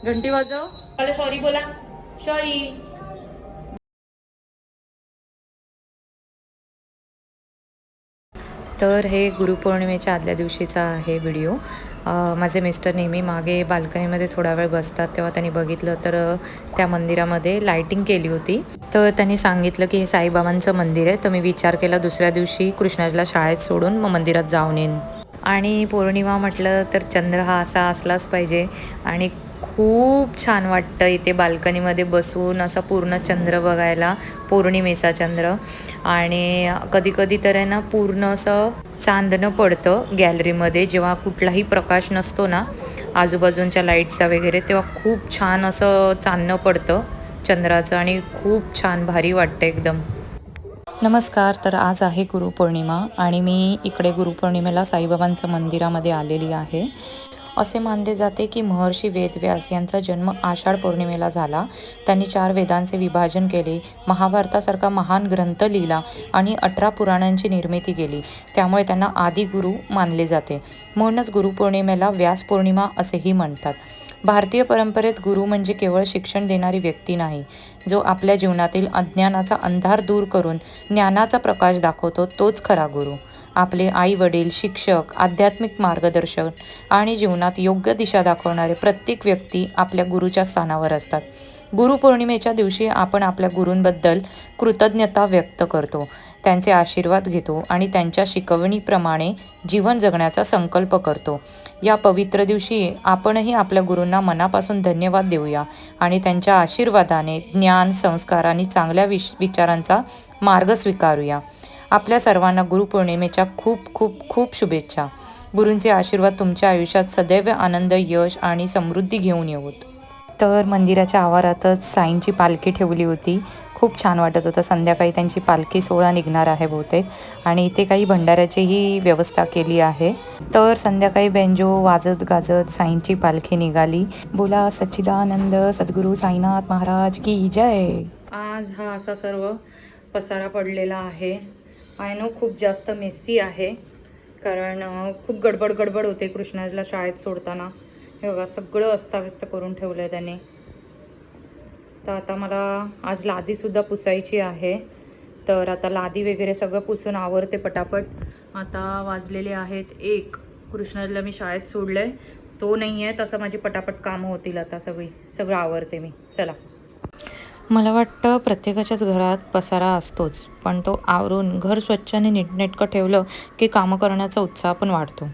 घंटी वाजव. पहिले सॉरी बोला. सॉरी. तर हे गुरुपौर्णिमेच्या आदल्या दिवशीचा आहे व्हिडिओ. माझे मिस्टर नेहमी मागे बाल्कनीमध्ये थोडा वेळ बसतात, तेव्हा त्यांनी बघितलं तर त्या मंदिरामध्ये लाईटिंग केली होती. तर त्यांनी सांगितलं की हे साईबाबांचं मंदिर आहे. तर मी विचार केला दुसऱ्या दिवशी कृष्णाजला शाळेत सोडून मग मंदिरात जाऊन येईन. आणि पौर्णिमा म्हटलं तर चंद्र हा असा असलाच पाहिजे आणि खूप छान वाटतं इथे बाल्कनीमध्ये बसून असा पूर्ण चंद्र बघायला, पौर्णिमेचा चंद्र. आणि कधी तर आहे ना पूर्ण असं चांदणं पडतं गॅलरीमध्ये, जेव्हा कुठलाही प्रकाश नसतो ना आजूबाजूंच्या लाईटचा वगैरे, तेव्हा खूप छान असं चांदणं पडतं चंद्राचं आणि खूप छान भारी वाटतं एकदम. नमस्कार. तर आज आहे गुरुपौर्णिमा आणि मी इकडे गुरुपौर्णिमेला साईबाबांचं मंदिरामध्ये आलेली आहे. असे मानले जाते की महर्षी वेदव्यास यांचा जन्म आषाढ पौर्णिमेला झाला. त्यांनी 4 वेदांचे विभाजन केले, महाभारतासारखा महान ग्रंथ लिहिला आणि 18 पुराणांची निर्मिती केली. त्यामुळे त्यांना आदिगुरु मानले जाते. म्हणूनच गुरुपौर्णिमेला व्यास पौर्णिमा असेही म्हणतात. भारतीय परंपरेत गुरु म्हणजे केवळ शिक्षण देणारी व्यक्ती नाही, जो आपल्या जीवनातील अज्ञानाचा अंधार दूर करून ज्ञानाचा प्रकाश दाखवतो, तोच खरा गुरु. आपले आई वडील, शिक्षक, आध्यात्मिक मार्गदर्शक आणि जीवनात योग्य दिशा दाखवणारे प्रत्येक व्यक्ती आपल्या गुरुच्या स्थानावर असतात. गुरुपौर्णिमेच्या दिवशी आपण आपल्या गुरूंबद्दल कृतज्ञता व्यक्त करतो, त्यांचे आशीर्वाद घेतो आणि त्यांच्या शिकवणीप्रमाणे जीवन जगण्याचा संकल्प करतो. या पवित्र दिवशी आपणही आपल्या गुरूंना मनापासून धन्यवाद देऊया आणि त्यांच्या आशीर्वादाने ज्ञान, संस्कार आणि चांगल्या विचारांचा मार्ग स्वीकारूया. आपल्या सर्वांना गुरुपौर्णिमेच्या खूप खूप खूप शुभेच्छा. गुरूंचे आशीर्वाद तुमच्या आयुष्यात सदैव आनंद, यश आणि समृद्धी घेऊन येवोत. तर मंदिराच्या आवारातच साईंची पालखी ठेवली होती. खूप छान वाटत होतं. संध्याकाळी त्यांची पालखी सोहळा निघणार आहे बहुतेक आणि इथे काही भंडाऱ्याचीही व्यवस्था केली आहे. तर संध्याकाळी बेंजो वाजत गाजत साईंची पालखी निघाली. बोला सच्चिदानंद सद्गुरू साईनाथ महाराज की जय. आज हा असा सर्व पसारा पडलेला आहे. आय नो खूप जास्त मेसी आहे, कारण खूप गडबड होते कृष्णाजला शाळेत सोडताना. हे बघा सगळं अस्ताव्यस्त करून ठेवलं आहे त्याने. तर आता मला आज लादीसुद्धा पुसायची आहे. तर आता लादी वगैरे सगळं पुसून आवरते पटापट. आता वाजलेले आहेत 1. कृष्णाजला मी शाळेत सोडलं आहे, तो नाही आहे, तसं माझी पटापट कामं होतील आता सगळं आवरते मी. चला. मला वाटतं प्रत्येकाच्याच घरात पसारा असतोच, पण तो आवरून घर स्वच्छ आणि नीटनेटकं ठेवलं की कामं करण्याचा उत्साह पण वाढतो.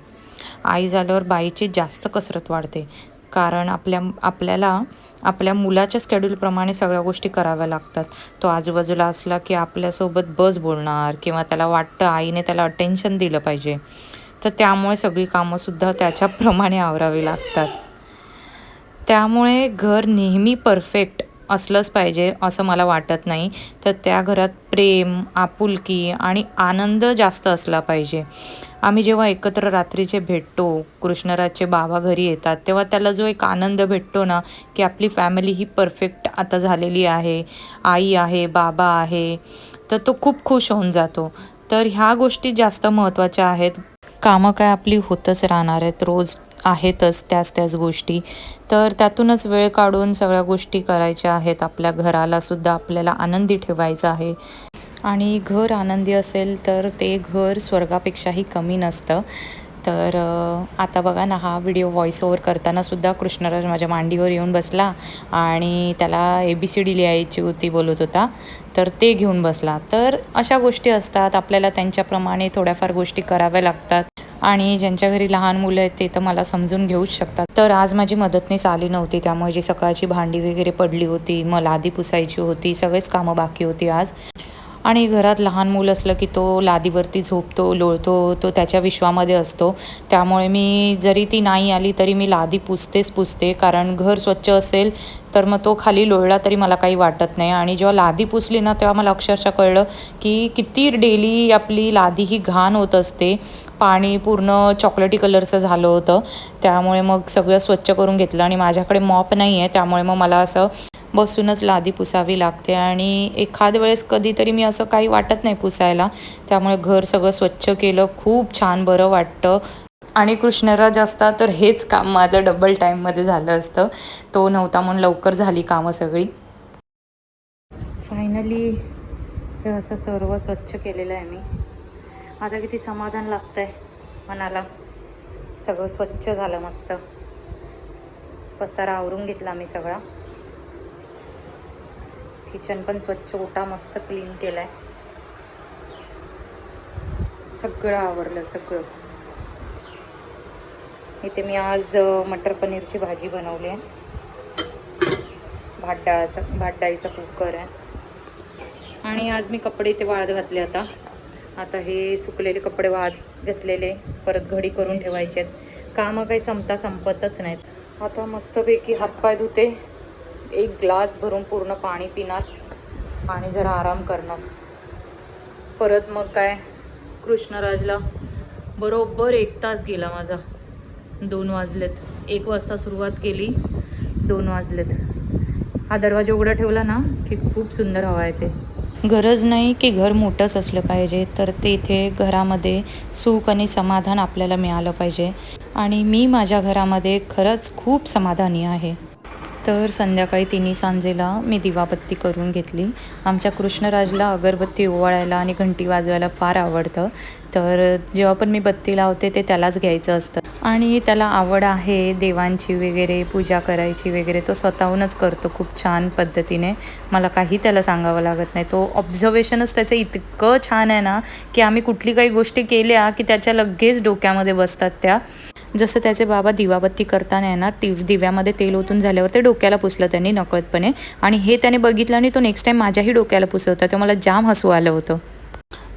आई झाल्यावर बाईची जास्त कसरत वाढते, कारण आपल्याला आपल्या मुलाच्या स्केड्यूलप्रमाणे सगळ्या गोष्टी कराव्या लागतात. तो आजूबाजूला असला की आपल्यासोबत बस बोलणार किंवा त्याला वाटतं आईने त्याला अटेन्शन दिलं पाहिजे, तर त्यामुळे सगळी कामंसुद्धा त्याच्याप्रमाणे आवरावी लागतात. त्यामुळे घर नेहमी परफेक्ट असलंच पाहिजे असं मला वाटत नाही. तर त्या घरात प्रेम, आपुलकी आणि आनंद जास्त असला पाहिजे. आम्ही जेव्हा एकत्र रात्रीचे भेटतो, कृष्णराजचे बाबा घरी येतात, तेव्हा त्याला जो एक आनंद भेटतो ना की आपली फॅमिली ही परफेक्ट आता झालेली आहे, आई आहे, बाबा आहे, तर तो खूप खुश होऊन जातो. तर ह्या गोष्टी जास्त महत्त्वाच्या आहेत. कामं काय आपली होतच राहणार आहेत, रोज आहेतच त्याच गोष्टी. तर त्यातूनच वेळ काढून सगळ्या गोष्टी करायच्या आहेत. आपल्या घरालासुद्धा आपल्याला आनंदी ठेवायचं आहे आणि घर आनंदी असेल तर ते घर स्वर्गापेक्षाही कमी नसतं. तर आता बघा ना, हा व्हिडिओ व्हॉइस ओव्हर करतानासुद्धा कृष्णराज माझ्या मांडीवर येऊन बसला आणि त्याला ABCD लिहायची होती बोलत होता, तर ते घेऊन बसला. तर अशा गोष्टी असतात, आपल्याला त्यांच्याप्रमाणे थोड्याफार गोष्टी कराव्या लागतात. आणि ज्यांच्या घरी लहान मुलं आहेत ते तर मला समजून घेऊच शकतात. तर आज माझी मदतनीस आली नव्हती, त्यामुळे जी सकाळची भांडी वगैरे पडली होती, मग लादी पुसायची होती, सगळेच कामं बाकी होती आज. आणि घरात लहान मुलं असलं की तो लादीवरती झोपतो, लोळतो, तो त्याच्या विश्वामध्ये असतो. त्यामुळे मी जरी ती नाही आली तरी मी लादी पुसते, कारण घर स्वच्छ असेल तर मग तो खाली लोळला तरी मला काही वाटत नाही. आणि जेव्हा लादी पुसली ना तेव्हा मला अक्षरशः कळलं की किती डेली आपली लादी ही घाण होत असते. पाणी पूर्ण चॉकलेटी कलरचं झालं होतं. त्यामुळे मग सगळं स्वच्छ करून घेतलं आणि माझ्याकडे मॉप नाही आहे, त्यामुळे मग मला असं बसूनच लादी पुसावी लागते आणि एखाद वेळेस कधीतरी मी असं काही वाटत नाही पुसायला, त्यामुळे घर सगळं स्वच्छ केलं खूप छान बरं वाटतं. आणि कृष्णराज असता तर हेच काम माझं डबल टाईममध्ये झालं असतं. तो नव्हता म्हणून लवकर झाली कामं सगळी. फायनली हे असं सर्व स्वच्छ केलेलं आहे मी. आता किती समाधान लागतंय मनाला. सगळं स्वच्छ झालं मस्त. पसारा आवरून घेतला मी सगळा. किचन पण स्वच्छ, ओटा मस्त क्लीन केलाय. सगळं आवरलं सगळं. इथे मी आज मटर पनीरची भाजी बनवली आहे. भात डाळीचा कुकर आहे. आणि आज मी कपडे इथे वाळत घातले. आता हे सुकलेले कपडे वाळत घातलेले परत घडी करून ठेवायचे आहेत. कामं काही संपतच नाहीत. आता मस्तपैकी हातपाय धुते, एक ग्लास भरून पूर्ण पाणी पिणार आणि जरा आराम करणार. परत मग काय कृष्णराजला बरोबर 1 तास गेला माझा. 2 वाजलेत. 1 वाजता सुरुवात केली, 2 वाजलेत. हा दरवाजा उघडा ठेवला ना की खूप सुंदर हवा येते. गरज नाही की घर मोठंच असलं पाहिजे, तर तेथे घरामध्ये सुख आणि समाधान आपल्याला मिळालं पाहिजे. आणि मी माझ्या घरामध्ये खरंच खूप समाधानी आहे. तर संध्याकाळी 3 सांजेला मी दिवाबत्ती करून घेतली. आमच्या कृष्णराजला अगरबत्ती ओवाळायला आणि घंटी वाजवायला फार आवडतं. तर जेव्हा पण मी बत्ती लावते ते त्यालाच घ्यायचं असतं. आणि त्याला आवड आहे देवांची वगैरे, पूजा करायची वगैरे. तो स्वतःहूनच करतो खूप छान पद्धतीने. मला काही त्याला सांगावं लागत नाही. तो ऑब्झर्वेशनच त्याचं इतकं छान आहे ना की आम्ही कुठली काही गोष्टी केल्या की त्याच्या लगेच डोक्यामध्ये बसतात त्या. जसं त्याचे बाबा दिवाबत्ती करताना आहे ना, दिव्यामध्ये तेल ओतून झाल्यावर ते डोक्याला पुसलं त्यांनी नकळतपणे. आणि हे त्याने बघितलं आणि तो नेक्स्ट टाईम माझ्याही डोक्याला पुसत होता. ते मला जाम हसू आलं होतं.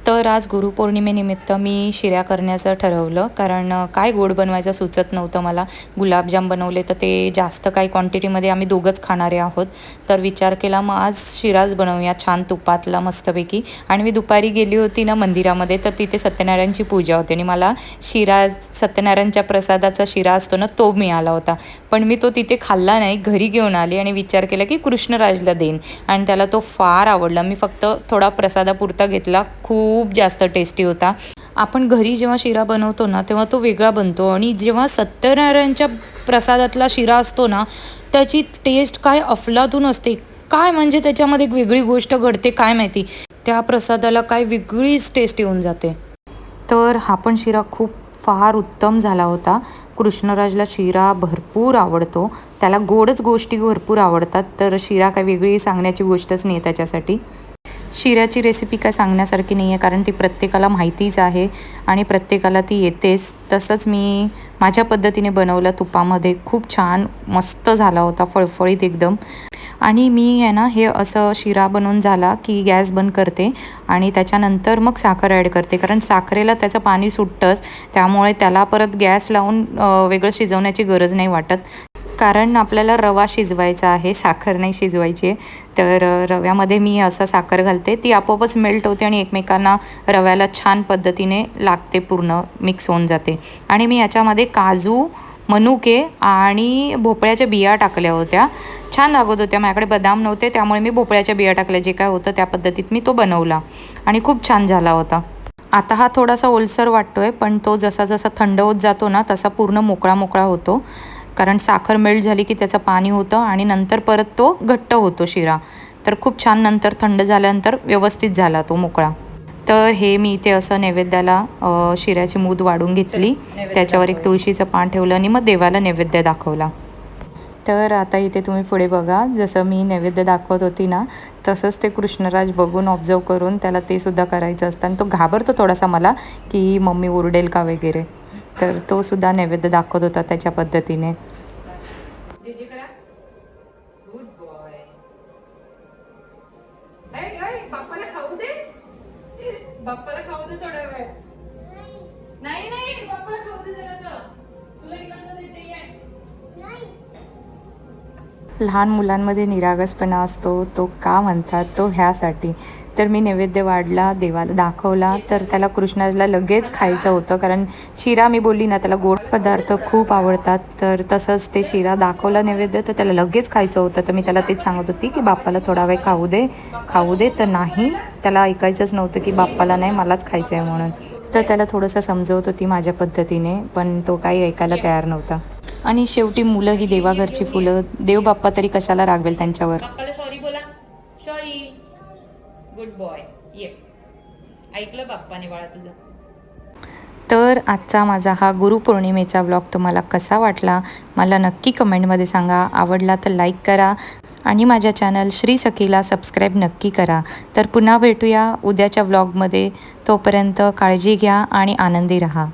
तर आज गुरुपौर्णिमेनिमित्त मी शिऱ्या करण्याचं ठरवलं, कारण काय गोड बनवायचं सुचत नव्हतं मला. गुलाबजाम बनवले तर ते जास्त काही क्वांटिटीमध्ये आम्ही दोघंच खाणारे आहोत. तर विचार केला मग आज शिराच बनवूया छान तुपातला मस्तपैकी. आणि मी दुपारी गेली होती ना मंदिरामध्ये, तर तिथे सत्यनारायणची पूजा होती आणि मला शिरा, सत्यनारायणच्या प्रसादाचा शिरा असतो ना तो मिळाला होता. पण मी तो तिथे खाल्ला नाही, घरी घेऊन आले आणि विचार केला की कृष्णराजला देईन. आणि त्याला तो फार आवडला. मी फक्त थोडा प्रसादापुरता घेतला. खूप जास्त टेस्टी होता. आपण घरी जेव्हा शिरा बनवतो ना तेव्हा तो वेगळा बनतो, आणि जेव्हा सत्यनारायणच्या प्रसादातला शिरा असतो ना त्याची टेस्ट काय अफलातून असते. काय म्हणजे त्याच्यामध्ये एक वेगळी गोष्ट घडते काय माहिती. त्या प्रसादाला काय वेगळीच टेस्ट येऊन जाते. तर हा पण शिरा खूप फार उत्तम झाला होता. कृष्णराजला शिरा भरपूर आवडतो. त्याला गोडच गोष्टी भरपूर आवडतात. तर शिरा काय वेगळी सांगण्याची गोष्टच नाही आहे त्याच्यासाठी. शिऱ्याची रेसिपी काय सांगण्यासारखी नाही आहे, कारण ती प्रत्येकाला माहितीच आहे आणि प्रत्येकाला ती येतेच. तसंच मी माझ्या पद्धतीने बनवलं तुपामध्ये. खूप छान मस्त झाला होता, फळफळीत एकदम. आणि मी आहे ना हे असं शिरा बनवून झाला की गॅस बंद करते आणि त्याच्यानंतर मग साखर ॲड करते, कारण साखरेला त्याचं पाणी सुटतंच. त्यामुळे त्याला परत गॅस लावून वेगळं शिजवण्याची गरज नाही वाटत, कारण आपल्याला रवा शिजवायचा आहे, साखर नाही शिजवायची आहे. तर रव्यामध्ये मी असं साखर घालते, ती आपोआपच मेल्ट होते आणि एकमेकांना रव्याला छान पद्धतीने लागते, पूर्ण मिक्स होऊन जाते. आणि मी याच्यामध्ये काजू, मनुके आणि भोपळ्याच्या बिया टाकल्या होत्या. छान लागत होत्या. माझ्याकडे बदाम नव्हते त्यामुळे मी भोपळ्याच्या बिया टाकल्या. जे काय होतं त्या पद्धतीत मी तो बनवला आणि खूप छान झाला होता. आता हा थोडासा ओलसर वाटतोय, पण तो जसा जसा थंड होत जातो ना तसा पूर्ण मोकळा मोकळा होतो, कारण साखर मेल्ट झाली की त्याचं पाणी होतं आणि नंतर परत तो घट्ट होतो शिरा. तर खूप छान नंतर थंड झाल्यानंतर व्यवस्थित झाला तो मोकळा. तर हे मी इथे असं नैवेद्याला शिऱ्याची मूद वाढून घेतली, त्याच्यावर एक तुळशीचं पान ठेवलं आणि मग देवाला नैवेद्य दाखवला. तर आता इथे तुम्ही पुढे बघा, जसं मी नैवेद्य दाखवत होती ना तसंच ते कृष्णराज बघून ऑब्झर्व करून त्याला ते सुद्धा करायचं असतं. आणि तो घाबरतो थोडासा मला की मम्मी ओरडेल का वगैरे. तर तो सुद्धा नैवेद्य दाखवत होता त्याच्या पद्धतीने. बाप्पाला खाऊ दे, बाप्पाला खाऊ दे थोडा वेळ. नाही नाही, बाप्पाला खाऊ दे जरासं. तुला इकडचं देते. लहान मुलांमध्ये निरागसपणा असतो तो का म्हणतात तो ह्यासाठी. तर मी नैवेद्य वाढला, देवाला दाखवला, तर त्याला कृष्णाला लगेच खायचं होतं, कारण शिरा मी बोलली ना त्याला गोड पदार्थ खूप आवडतात. तर तसंच ते शिरा दाखवला नैवेद्य तर त्याला लगेच खायचं होतं. तर मी त्याला तेच सांगत होती की बाप्पाला थोडा वेळ खाऊ दे. तर नाही, त्याला ऐकायचंच नव्हतं की बाप्पाला नाही मलाच खायचं आहे म्हणून. तर त्याला थोडंसं समजवत होती माझ्या पद्धतीने, पण तो काही ऐकायला तयार नव्हता. आणि शेवटी मुलं ही देवाघरची फुलं, देव बाप्पा तरी कशाला रागवेल त्यांच्यावर. बाप्पाला सॉरी बोला. सॉरी. Good boy. ये. ऐकलं बाप्पाने बाळा तुझं. तर आजचा माझा हा गुरुपौर्णिमेचा व्लॉग तुम्हाला कसा वाटला मला नक्की कमेंटमध्ये सांगा. आवडला तर लाईक करा आणि माझ्या चॅनल श्री सखीला सबस्क्राईब नक्की करा. तर पुन्हा भेटूया उद्याच्या व्लॉगमध्ये. तोपर्यंत काळजी घ्या आणि आनंदी राहा.